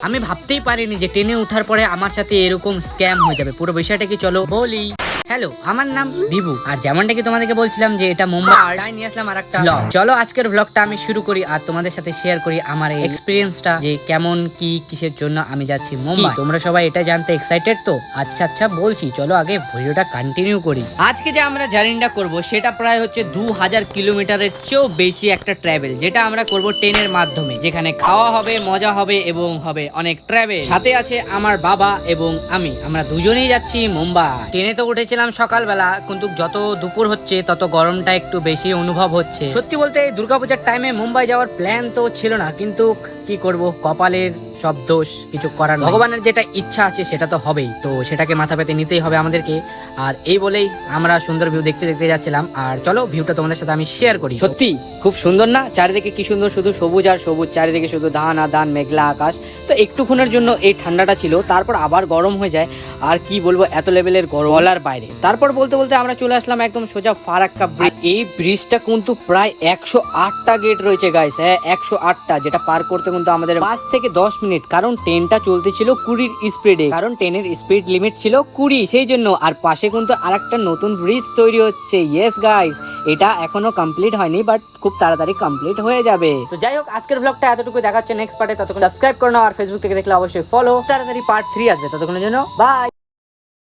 আমি ভাবতেই পারিনি যে ট্রেনে ওঠার পরে আমার সাথে এরকম স্ক্যাম হয়ে যাবে। পুরো বিষয়টা কি চলো বলি। হ্যালো, আমার নাম বিভু, আর যেমনটা কি তোমাদেরকে বলছিলাম যে এটা মুম্বাই, তাই নিয়ে আসলাম আর একটা ব্লগ। চলো আজকের ব্লগটা আমি শুরু করি আর তোমাদের সাথে শেয়ার করি আমার এই এক্সপিরিয়েন্সটা, যে কেমন কি কিসের জন্য আমি যাচ্ছি মুম্বাই। তোমরা সবাই এটা জানতে এক্সাইটেড তো? আচ্ছা বলছি, চলো আগে ভিডিওটা কন্টিনিউ করি। আজকে যে আমরা জার্নিটা করব সেটা প্রায় হচ্ছে 2000 কিলোমিটারের চেয়েও বেশি একটা ট্রাভেল, যেটা আমরা করব ট্রেনের মাধ্যমে, যেখানে খাওয়া হবে, মজা হবে এবং হবে অনেক ট্রাভেল। সাথে আছে আমার বাবা এবং আমরা দুজনেই যাচ্ছি মুম্বাই। ট্রেনে তো উঠেছিলাম সকালবেলা, কিন্তু যত দুপুর হচ্ছে তত গরমটা একটু বেশি অনুভব হচ্ছে। সত্যি বলতে দুর্গাপূজার টাইমে মুম্বাই যাওয়ার প্ল্যান তো ছিল না, কিন্তু কি করব, কপালের সব দোষ, কিছু করার। ভগবানের যেটা ইচ্ছা আছে সেটা তো হবেই, তো সেটাকে মাথা পেতে নিতেই হবে আমাদেরকে। আর এই বলেই আমরা সুন্দর ভিউ দেখতে দেখতে যাচ্ছিলাম। আর চলো ভিউটা তোমাদের সাথে আমি শেয়ার করি। সত্যি খুব সুন্দর না? চারিদিকে কি সুন্দর, শুধু সবুজ আর সবুজ, চারিদিকে শুধু ধান আর ধান, মেঘলা আকাশ। তো একটুক্ষণের জন্য এই ঠান্ডাটা ছিল, তারপর আবার গরম হয়ে যায়। আর কি বলবো, এত লেভেলের গরম বলার বাইরে। তারপর বলতে বলতে আমরা চলে আসলাম একদম সোজা ফারাক্কা ব্রিজ। এই ব্রিজটা কিন্তু প্রায় 108টা গেট রয়েছে গাইস। হ্যাঁ, 108টা, যেটা পার করতে কিন্তু আমাদের 5 থেকে 10 মিনিট, কারণ ট্রেনটা চলতেছিল 20 স্পিডে, কারণ ট্রেনের স্পিড লিমিট ছিল 20, সেই জন্য। আর পাশে কিন্তু আরেকটা নতুন ব্রিজ তৈরি হচ্ছে। ইয়েস গাইস, এটা এখনো কমপ্লিট হয়নি, বাট খুব তাড়াতাড়ি কমপ্লিট হয়ে যাবে। তো যাই হোক, আজকের ব্লগটা এতটুকু দেখাচ্ছে। নেক্সট পার্টে ততক্ষণ সাবস্ক্রাইব করে নাও, আর ফেসবুক থেকে দেখলে অবশ্যই ফলো। তাড়াতাড়ি পার্ট 3 আসবে, ততক্ষণের জন্য বাই।